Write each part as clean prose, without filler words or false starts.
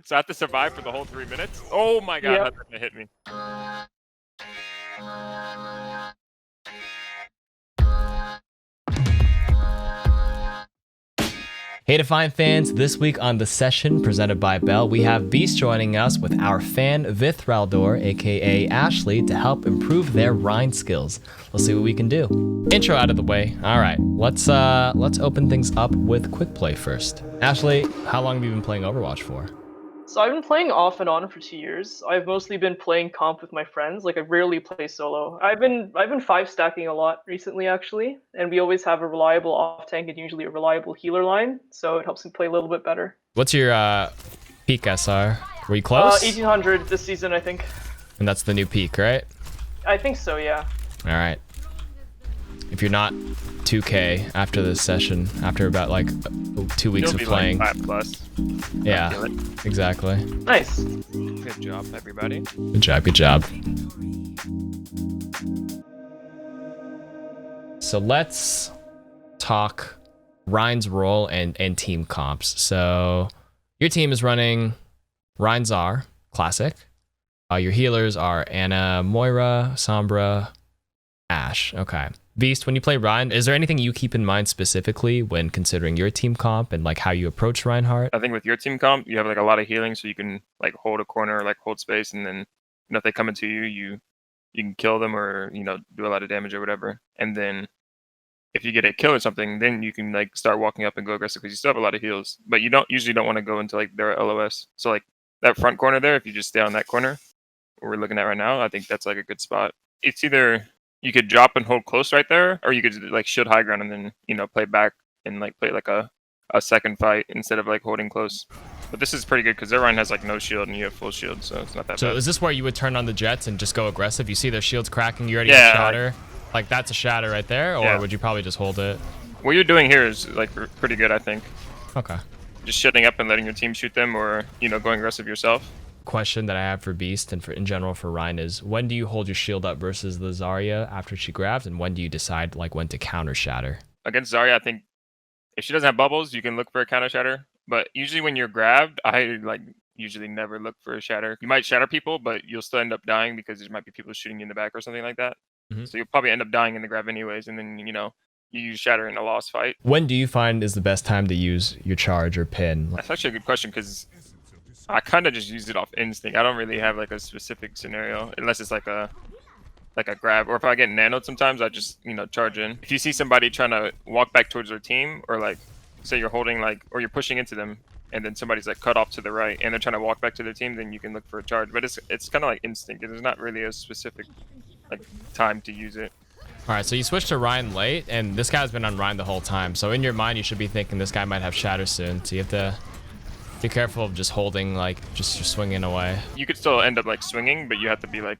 So I have to survive for the whole 3 minutes? Oh my god, Yep. how'd that hit me? Hey Defiant fans, this week on The Session presented by Bell, we have Beast joining us with our fan Vithraldor, aka Ashley, to help improve their Rhine skills. Let's see what we can do. Intro out of the way. Alright, let's open things up with quick play first. Ashley, how long have you been playing Overwatch for? So I've been playing off and on for 2 years. I've mostly been playing comp with my friends. Like I rarely play solo. I've been five stacking a lot recently actually, and we always have a reliable off tank and usually a reliable healer line, so it helps me play a little bit better. What's your peak SR? Were you close? 1800 this season I think. And that's the new peak, right? I think so, yeah. Alright. If you're not 2K after this session, after about like 2 weeks You'll of be playing. like 5+. Yeah, Kill it. exactly. Nice. Good job, everybody. Good job, good job. So let's talk Rhine's role and team comps. So your team is running Rhine Czar, classic. Your healers are Anna, Moira, Sombra, Ash. Okay. Beast, when you play Rhine, is there anything you keep in mind specifically when considering your team comp and like how you approach Reinhardt? I think with your team comp, you have like a lot of healing, so you can like hold a corner, like hold space, and then if they come into you, you can kill them or do a lot of damage or whatever. And then if you get a kill or something, then you can like start walking up and go aggressive because you still have a lot of heals, but you usually don't want to go into like their LOS. So like that front corner there, if you just stay on that corner, where we're looking at right now, I think that's like a good spot. It's either you could drop and hold close right there, or you could like shield high ground and then play back and like play like a second fight instead of like holding close. But this is pretty good because their Rhine has like no shield and you have full shield, so it's not that bad. So is this where you would turn on the jets and just go aggressive? You see their shields cracking, you already Yeah, shatter. Like that's a shatter right there, or Yeah. would you probably just hold it? What you're doing here is like pretty good, I think. Okay. Just shutting up and letting your team shoot them, or going aggressive yourself. Question that I have for Beast and for in general for Rhine is, when do you hold your shield up versus the Zarya after she grabs, and when do you decide like when to counter shatter? Against Zarya, I think if she doesn't have bubbles, you can look for a counter shatter. But usually when you're grabbed, I like usually never look for a shatter. You might shatter people, but you'll still end up dying because there might be people shooting you in the back or something like that. Mhm. So you'll probably end up dying in the grab anyways, and then you use shatter in a lost fight. When do you find is the best time to use your charge or pin? That's actually a good question because I kind of just use it off instinct. I don't really have like a specific scenario unless it's like a grab, or if I get nanoed sometimes I just charge in. If you see somebody trying to walk back towards their team, or like say you're holding like, or you're pushing into them and then somebody's like cut off to the right and they're trying to walk back to their team, then you can look for a charge. But it's kind of like instinct. There's not really a specific like time to use it. All right, so you switched to Rhine late, and this guy's been on Rhine the whole time. So in your mind, you should be thinking this guy might have shatter soon. So you have to be careful of just holding, like just swinging away. You could still end up like swinging, but you have to be like,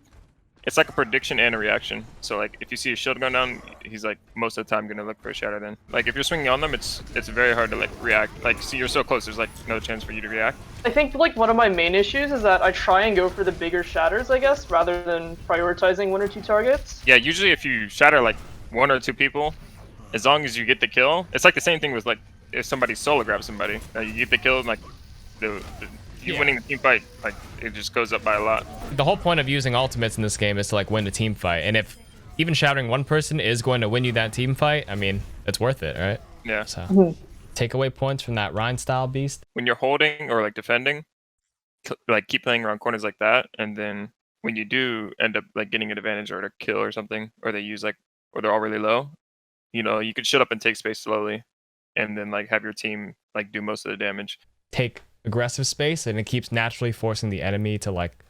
it's like a prediction and a reaction. So like if you see a shield going down, he's like most of the time gonna look for a shatter then. Like if you're swinging on them, it's very hard to like react. Like see, you're so close, there's like no chance for you to react. I think like one of my main issues is that I try and go for the bigger shatters, I guess, rather than prioritizing one or two targets. Yeah, usually if you shatter like one or two people, as long as you get the kill, it's like the same thing with like if somebody solo grabs somebody, you get the kill, and like you winning the team fight, like it just goes up by a lot. The whole point of using ultimates in this game is to like win the team fight, and if even shattering one person is going to win you that team fight, I mean, it's worth it, right? Yeah. So takeaway points from that Rhine style Beast. When you're holding or like defending, like keep playing around corners like that, and then when you do end up like getting an advantage or a kill or something, or they use like, or they're all really low, you could shut up and take space slowly, and then like have your team like do most of the damage. Take aggressive space, and it keeps naturally forcing the enemy to like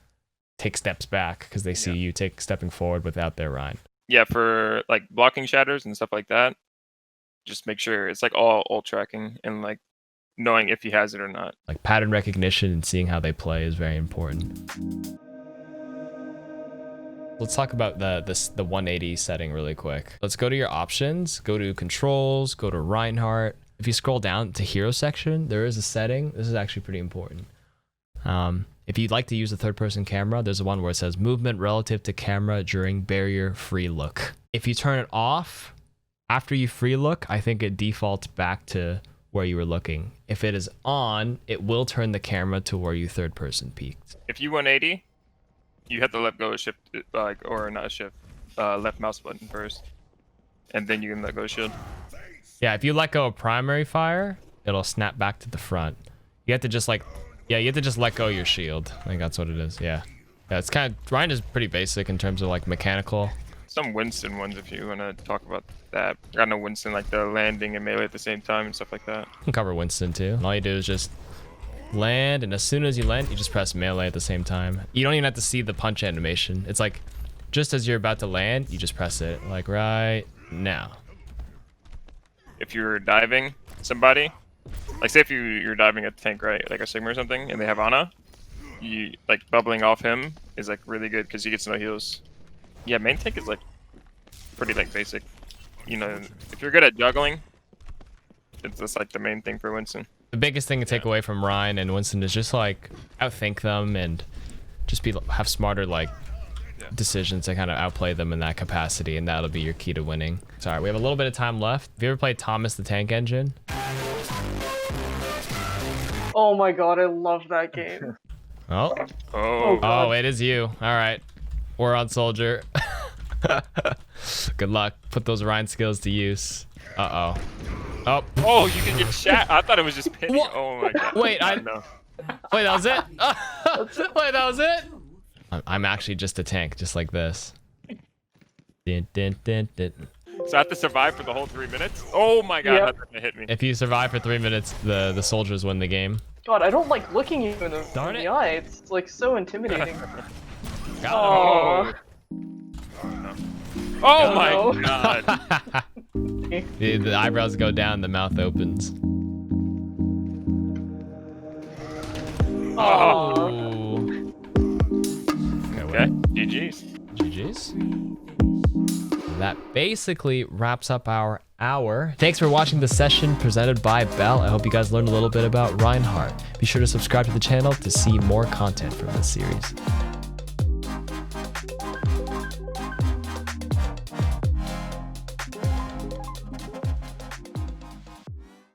take steps back because they see you stepping forward without their Rhine. Yeah, for like blocking shatters and stuff like that, just make sure it's like all ult tracking and like knowing if he has it or not. Like pattern recognition and seeing how they play is very important. Let's talk about the 180 setting really quick. Let's go to your options, go to controls, go to Reinhardt. If you scroll down to hero section, there is a setting. This is actually pretty important. If you'd like to use a third-person camera, there's one where it says movement relative to camera during barrier free look. If you turn it off after you free look, I think it defaults back to where you were looking. If it is on, it will turn the camera to where you third person peeked. If you 180, you have to let go of shift, or not shift, left mouse button first, and then you can let go of shield. Yeah, if you let go of primary fire, it'll snap back to the front. You have to just like, yeah, you have to just let go of your shield. I think that's what it is. Yeah. Yeah, it's kind of, Ryan is pretty basic in terms of like mechanical. Some Winston ones if you want to talk about that. I know Winston, like the landing and melee at the same time and stuff like that. You can cover Winston too. All you do is just land, and as soon as you land, you just press melee at the same time. You don't even have to see the punch animation. It's like, just as you're about to land, you just press it, like right now. If you're diving somebody, like say if you're diving a tank, right, like a Sigma or something, and they have Ana, you like bubbling off him is like really good because he gets no heals. Yeah, main tank is like pretty like basic. You know, if you're good at juggling, it's just like the main thing for Winston. The biggest thing to take away from Ryan and Winston is just like outthink them and just have smarter like decisions to kind of outplay them in that capacity, and that'll be your key to winning. Sorry, we have a little bit of time left. Have you ever played Thomas the Tank Engine? Oh my god, I love that game. Oh, it is you. All right, we're on soldier. Good luck. Put those Ryan skills to use. Oh, you can get chat. I thought it was just pinning. What? Oh my god. Wait, no. Wait, that was it? Wait, that was it? I'm actually just a tank, just like this. Dun, dun, dun, dun. So I have to survive for the whole 3 minutes? Oh my god, Yep. that's gonna hit me. If you survive for 3 minutes, the soldiers win the game. God, I don't like looking you in Darn the it. eye. It's like so intimidating. Got Oh. Oh my no. god. The eyebrows go down, the mouth opens. Oh. Ooh. Okay, GG's. GG's. That basically wraps up our hour. Thanks for watching the session presented by Bell. I hope you guys learned a little bit about Reinhardt. Be sure to subscribe to the channel to see more content from this series.